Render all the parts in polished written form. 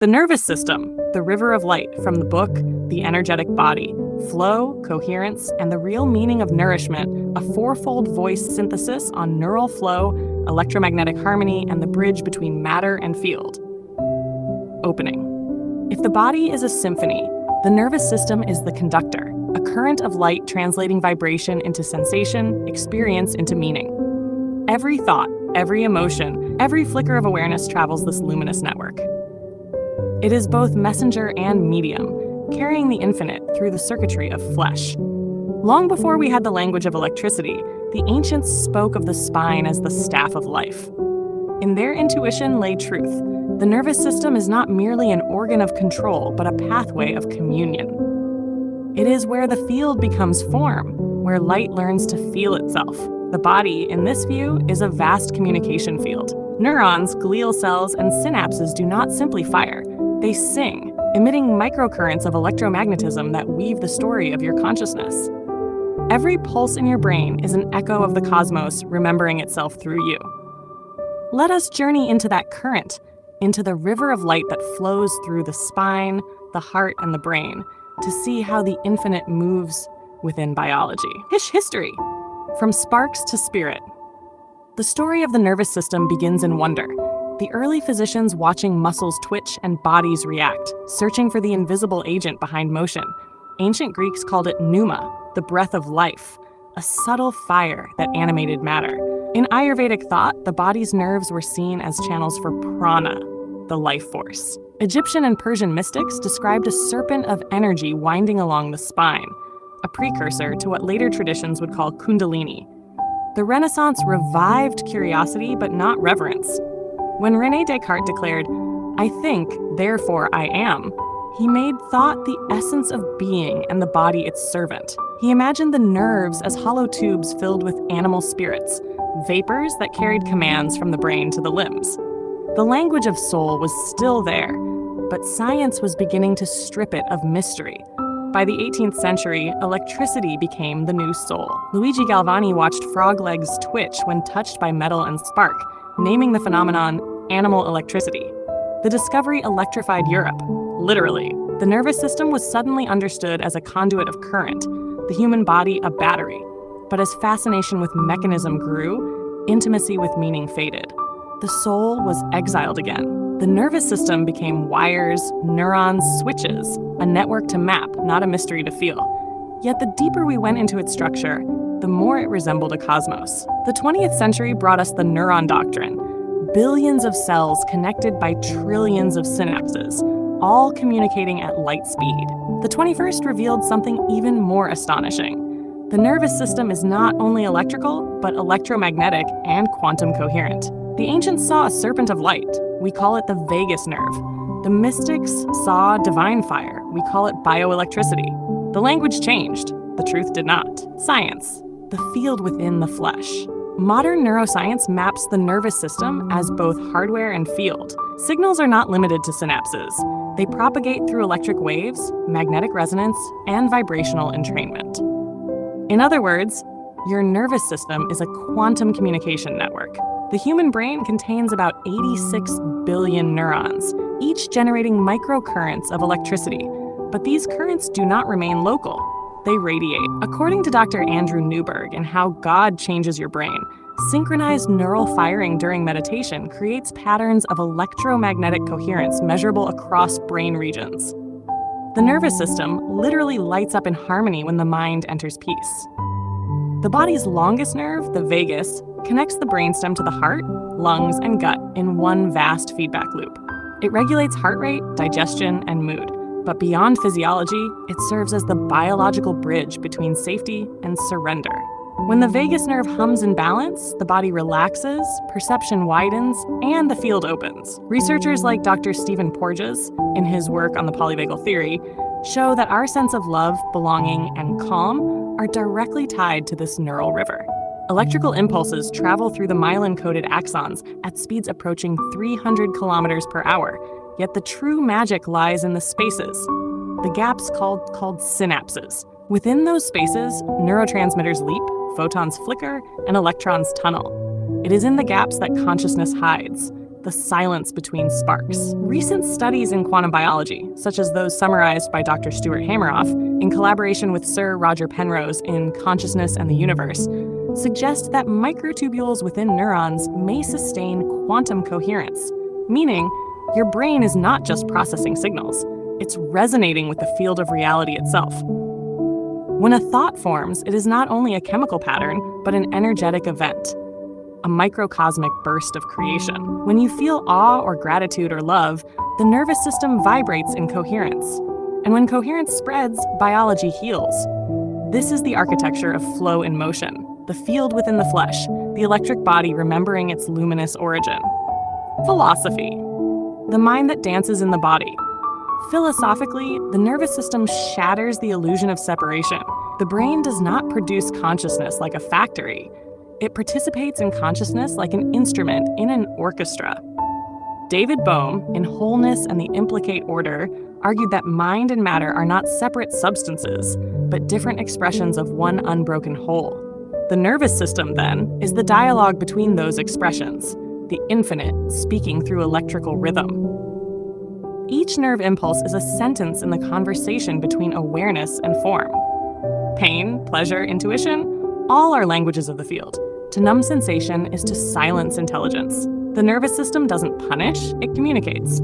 The nervous system, the river of light from the book, The Energetic Body, flow, coherence, and the real meaning of nourishment, a fourfold voice synthesis on neural flow, electromagnetic harmony, and the bridge between matter and field. Opening. If the body is a symphony, the nervous system is the conductor, a current of light translating vibration into sensation, experience into meaning. Every thought, every emotion, every flicker of awareness travels this luminous network. It is both messenger and medium, carrying the infinite through the circuitry of flesh. Long before we had the language of electricity, the ancients spoke of the spine as the staff of life. In their intuition lay truth. The nervous system is not merely an organ of control, but a pathway of communion. It is where the field becomes form, where light learns to feel itself. The body, in this view, is a vast communication field. Neurons, glial cells, and synapses do not simply fire. They sing, emitting microcurrents of electromagnetism that weave the story of your consciousness. Every pulse in your brain is an echo of the cosmos remembering itself through you. Let us journey into that current, into the river of light that flows through the spine, the heart, and the brain, to see how the infinite moves within biology. History, from sparks to spirit. The story of the nervous system begins in wonder. The early physicians watching muscles twitch and bodies react, searching for the invisible agent behind motion. Ancient Greeks called it pneuma, the breath of life, a subtle fire that animated matter. In Ayurvedic thought, the body's nerves were seen as channels for prana, the life force. Egyptian and Persian mystics described a serpent of energy winding along the spine, a precursor to what later traditions would call kundalini. The Renaissance revived curiosity, but not reverence. When René Descartes declared, "I think, therefore I am," he made thought the essence of being and the body its servant. He imagined the nerves as hollow tubes filled with animal spirits, vapors that carried commands from the brain to the limbs. The language of soul was still there, but science was beginning to strip it of mystery. By the 18th century, electricity became the new soul. Luigi Galvani watched frog legs twitch when touched by metal and spark, naming the phenomenon animal electricity. The discovery electrified Europe, literally. The nervous system was suddenly understood as a conduit of current, the human body a battery. But as fascination with mechanism grew, intimacy with meaning faded. The soul was exiled again. The nervous system became wires, neurons, switches, a network to map, not a mystery to feel. Yet the deeper we went into its structure, the more it resembled a cosmos. The 20th century brought us the neuron doctrine, billions of cells connected by trillions of synapses, all communicating at light speed. The 21st revealed something even more astonishing. The nervous system is not only electrical, but electromagnetic and quantum coherent. The ancients saw a serpent of light. We call it the vagus nerve. The mystics saw divine fire. We call it bioelectricity. The language changed. The truth did not. Science, the field within the flesh. Modern neuroscience maps the nervous system as both hardware and field. Signals are not limited to synapses. They propagate through electric waves, magnetic resonance, and vibrational entrainment. In other words, your nervous system is a quantum communication network. The human brain contains about 86 billion neurons, each generating microcurrents of electricity. But these currents do not remain local. They radiate. According to Dr. Andrew Newberg in How God Changes Your Brain, synchronized neural firing during meditation creates patterns of electromagnetic coherence measurable across brain regions. The nervous system literally lights up in harmony when the mind enters peace. The body's longest nerve, the vagus, connects the brainstem to the heart, lungs, and gut in one vast feedback loop. It regulates heart rate, digestion, and mood. But beyond physiology, it serves as the biological bridge between safety and surrender. When the vagus nerve hums in balance, the body relaxes, perception widens, and the field opens. Researchers like Dr. Stephen Porges, in his work on the polyvagal theory, show that our sense of love, belonging, and calm are directly tied to this neural river. Electrical impulses travel through the myelin-coated axons at speeds approaching 300 kilometers per hour, yet the true magic lies in the spaces, the gaps called synapses. Within those spaces, neurotransmitters leap, photons flicker, and electrons tunnel. It is in the gaps that consciousness hides. the silence between sparks. Recent studies in quantum biology, such as those summarized by Dr. Stuart Hameroff in collaboration with Sir Roger Penrose in Consciousness and the Universe, suggest that microtubules within neurons may sustain quantum coherence, meaning your brain is not just processing signals, it's resonating with the field of reality itself. When a thought forms, it is not only a chemical pattern, but an energetic event, a microcosmic burst of creation. When you feel awe or gratitude or love, the nervous system vibrates in coherence. And when coherence spreads, biology heals. This is the architecture of flow in motion, the field within the flesh, the electric body remembering its luminous origin. Philosophy, the mind that dances in the body. Philosophically, the nervous system shatters the illusion of separation. The brain does not produce consciousness like a factory. It participates in consciousness like an instrument in an orchestra. David Bohm, in Wholeness and the Implicate Order, argued that mind and matter are not separate substances, but different expressions of one unbroken whole. The nervous system, then, is the dialogue between those expressions, the infinite speaking through electrical rhythm. Each nerve impulse is a sentence in the conversation between awareness and form. Pain, pleasure, intuition, all are languages of the field. To numb sensation is to silence intelligence. The nervous system doesn't punish, it communicates.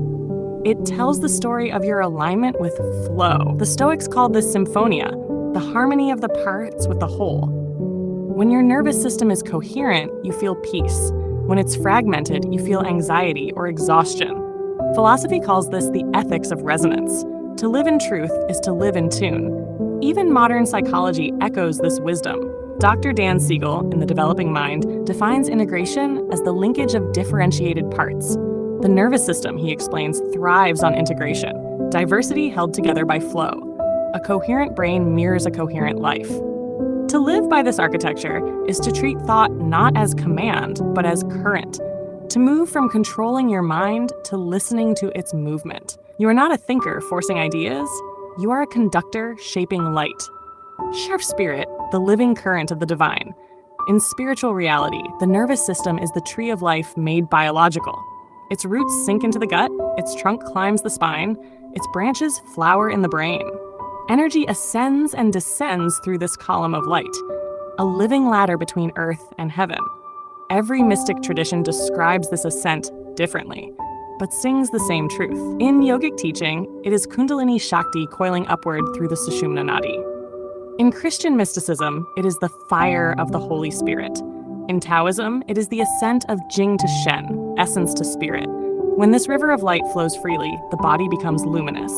It tells the story of your alignment with flow. The Stoics called this symphonia, the harmony of the parts with the whole. When your nervous system is coherent, you feel peace. When it's fragmented, you feel anxiety or exhaustion. Philosophy calls this the ethics of resonance. To live in truth is to live in tune. Even modern psychology echoes this wisdom. Dr. Dan Siegel, in The Developing Mind, defines integration as the linkage of differentiated parts. The nervous system, he explains, thrives on integration, diversity held together by flow. A coherent brain mirrors a coherent life. To live by this architecture is to treat thought not as command, but as current. To move from controlling your mind to listening to its movement. You are not a thinker forcing ideas, you are a conductor shaping light. Sharp spirit, the living current of the divine. In spiritual reality, the nervous system is the tree of life made biological. Its roots sink into the gut, its trunk climbs the spine, its branches flower in the brain. Energy ascends and descends through this column of light, a living ladder between earth and heaven. Every mystic tradition describes this ascent differently, but sings the same truth. In yogic teaching, it is Kundalini Shakti coiling upward through the Sushumna Nadi. In Christian mysticism, it is the fire of the Holy Spirit. In Taoism, it is the ascent of Jing to Shen, essence to spirit. When this river of light flows freely, the body becomes luminous.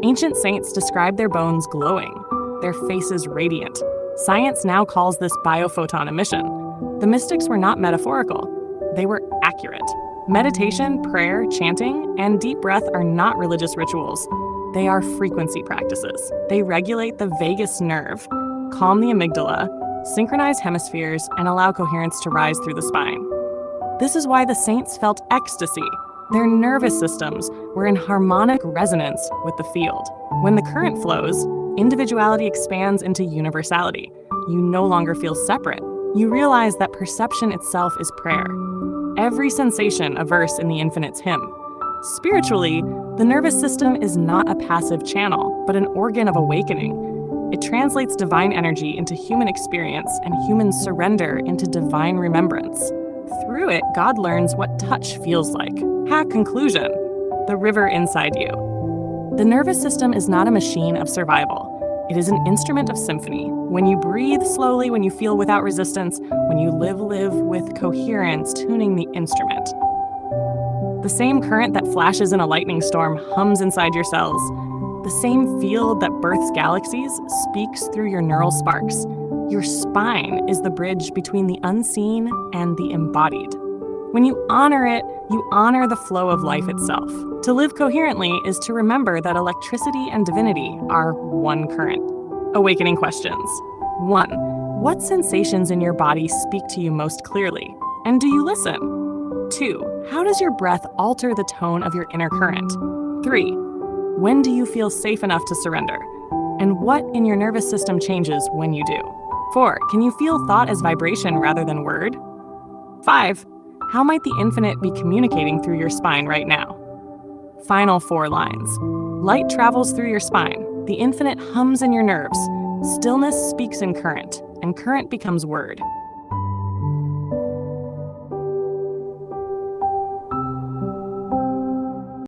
Ancient saints describe their bones glowing, their faces radiant. Science now calls this biophoton emission. The mystics were not metaphorical, they were accurate. Meditation, prayer, chanting, and deep breath are not religious rituals. They are frequency practices. They regulate the vagus nerve, calm the amygdala, synchronize hemispheres, and allow coherence to rise through the spine. This is why the saints felt ecstasy. Their nervous systems were in harmonic resonance with the field. When the current flows, individuality expands into universality. You no longer feel separate. You realize that perception itself is prayer. Every sensation a verse in the infinite's hymn. Spiritually, the nervous system is not a passive channel, but an organ of awakening. It translates divine energy into human experience and human surrender into divine remembrance. Through it, God learns what touch feels like. Conclusion: the river inside you. The nervous system is not a machine of survival. It is an instrument of symphony. When you breathe slowly, when you feel without resistance, when you live with coherence, tuning the instrument. The same current that flashes in a lightning storm hums inside your cells. The same field that births galaxies speaks through your neural sparks. Your spine is the bridge between the unseen and the embodied. When you honor it, you honor the flow of life itself. To live coherently is to remember that electricity and divinity are one current. Awakening questions. 1. What sensations in your body speak to you most clearly? And do you listen? 2. How does your breath alter the tone of your inner current? 3. When do you feel safe enough to surrender? And what in your nervous system changes when you do? 4. Can you feel thought as vibration rather than word? 5. How might the infinite be communicating through your spine right now? Final 4 lines. Light travels through your spine. The infinite hums in your nerves. Stillness speaks in current, and current becomes word.